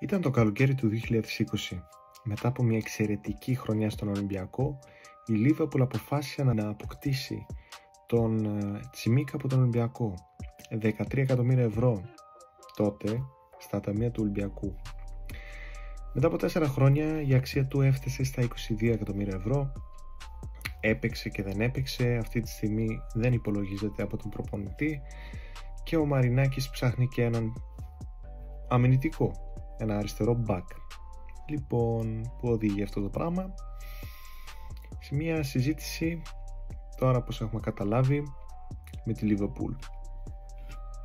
Ήταν το καλοκαίρι του 2020. Μετά από μια εξαιρετική χρονιά στον Ολυμπιακό, η Λίβερπουλ αποφάσισε να αποκτήσει τον Τσιμίκα από τον Ολυμπιακό. 13 εκατομμύρια ευρώ τότε στα ταμεία του Ολυμπιακού. Μετά από 4 χρόνια η αξία του έφτασε στα 22 εκατομμύρια ευρώ. Έπαιξε και δεν έπαιξε, αυτή τη στιγμή δεν υπολογίζεται από τον προπονητή και ο Μαρινάκης ψάχνει και έναν αμυνητικό, ένα αριστερό back. Λοιπόν, που οδηγεί αυτό το πράγμα? Σε μια συζήτηση, τώρα όπως έχουμε καταλάβει, με τη Liverpool.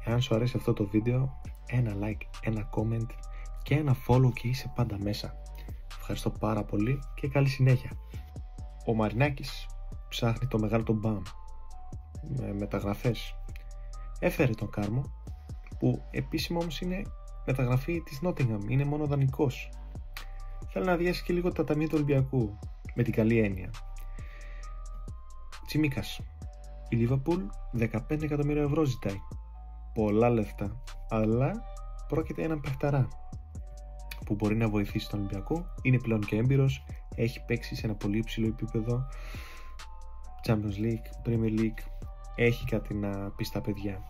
Εάν σου αρέσει αυτό το βίντεο, ένα like, ένα comment και ένα follow και είσαι πάντα μέσα. Ευχαριστώ πάρα πολύ και καλή συνέχεια. Ο Μαρινάκης ψάχνει το μεγάλο τον μπαμ με μεταγραφές. Έφερε τον Κάρμο, που επίσημα όμως είναι μεταγραφή της Nottingham, είναι μόνο δανεικός. Θέλει να αδειάσει και λίγο τα ταμεία του Ολυμπιακού, με την καλή έννοια. Τσιμίκας. Η Liverpool 15 εκατομμύρια ευρώ ζητάει. Πολλά λεφτά, αλλά πρόκειται έναν παιχταρά που μπορεί να βοηθήσει τον Ολυμπιακό. Είναι πλέον και έμπειρος, έχει παίξει σε ένα πολύ υψηλό επίπεδο, Champions League, Premier League, έχει κάτι να πει στα παιδιά.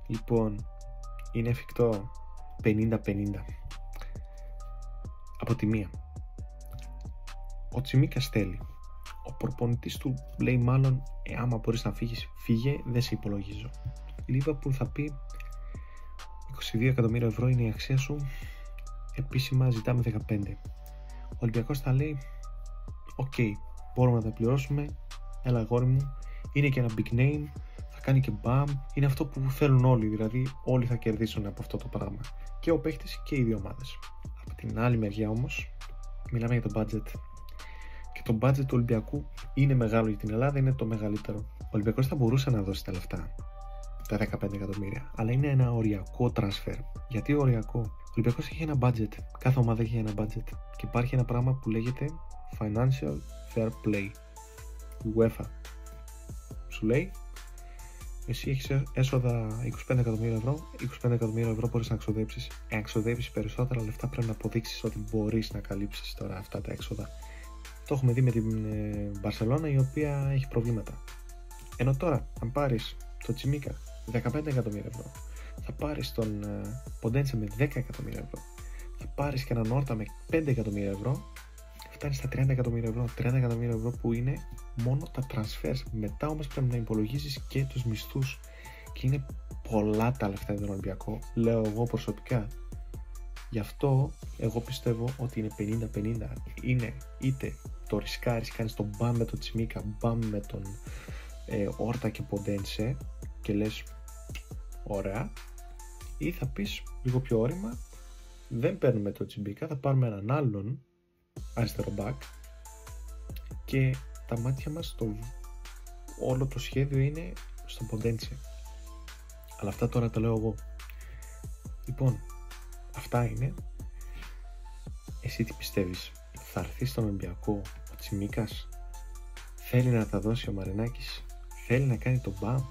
Λοιπόν, είναι εφικτό 50-50. Από τη μία, ο Τσιμίκας θέλει. Ο προπονητής του λέει μάλλον άμα μπορείς να φύγεις, φύγε, δεν σε υπολογίζω. Η Liverpool θα πει 22 εκατομμύρια ευρώ είναι η αξία σου, επίσημα ζητάμε 15. Ο Ολυμπιακός θα λέει ok, μπορούμε να τα πληρώσουμε, έλα αγόρι μου, είναι και ένα big name, θα κάνει και μπαμ, είναι αυτό που θέλουν όλοι, δηλαδή όλοι θα κερδίσουν από αυτό το πράγμα, και ο παίχτης και οι δύο ομάδες. Από την άλλη μεριά όμως μιλάμε για το budget, και το budget του Ολυμπιακού είναι μεγάλο για την Ελλάδα, είναι το μεγαλύτερο. Ο Ολυμπιακός θα μπορούσε να δώσει τα λεφτά, τα 15 εκατομμύρια, αλλά είναι ένα οριακό transfer. Γιατί οριακό? Ο Ολυμπιακός έχει ένα budget, κάθε ομάδα έχει ένα budget και υπάρχει ένα πράγμα που λέγεται Financial Fair Play. Η UEFA σου λέει, εσύ έχεις έσοδα 25 εκατομμύρια ευρώ, 25 εκατομμύρια ευρώ μπορείς να εξοδέψεις. Εάν εξοδέψεις περισσότερα λεφτά πρέπει να αποδείξεις ότι μπορείς να καλύψεις τώρα αυτά τα έξοδα. Το έχουμε δει με την Μπαρσελόνα, η οποία έχει προβλήματα. Ενώ τώρα, αν πάρεις το Τσιμίκα 15 εκατομμύρια ευρώ, θα πάρεις τον Ποντένσε με 10 εκατομμύρια ευρώ, θα πάρεις και έναν Όρτα με 5 εκατομμύρια ευρώ, φτάνεις στα 30 εκατομμύρια ευρώ. 30 εκατομμύρια ευρώ που είναι μόνο τα transfers. Μετά όμως πρέπει να υπολογίσεις και τους μισθούς, και είναι πολλά τα λεφτά για τον Ολυμπιακό, λέω εγώ προσωπικά. Γι' αυτό εγώ πιστεύω ότι είναι 50-50. Είναι είτε το ρισκάρεις, κάνεις τον μπαμ με τον Τσιμίκα, μπαμ με τον Όρτα και Ποντένσε και λες ωραία, ή θα πεις λίγο πιο όρημα, δεν παίρνουμε τον Τσιμίκα, θα πάρουμε έναν άλλον αριστερό back και τα μάτια μας, όλο το σχέδιο είναι στο Ποντένσε. Αλλά αυτά τώρα τα λέω εγώ. Λοιπόν, αυτά είναι. Εσύ τι πιστεύεις? Θα έρθει στον Ολυμπιακό ο Τσιμίκας? Θέλει να τα δώσει ο Μαρινάκης? Θέλει να κάνει τον μπαμ?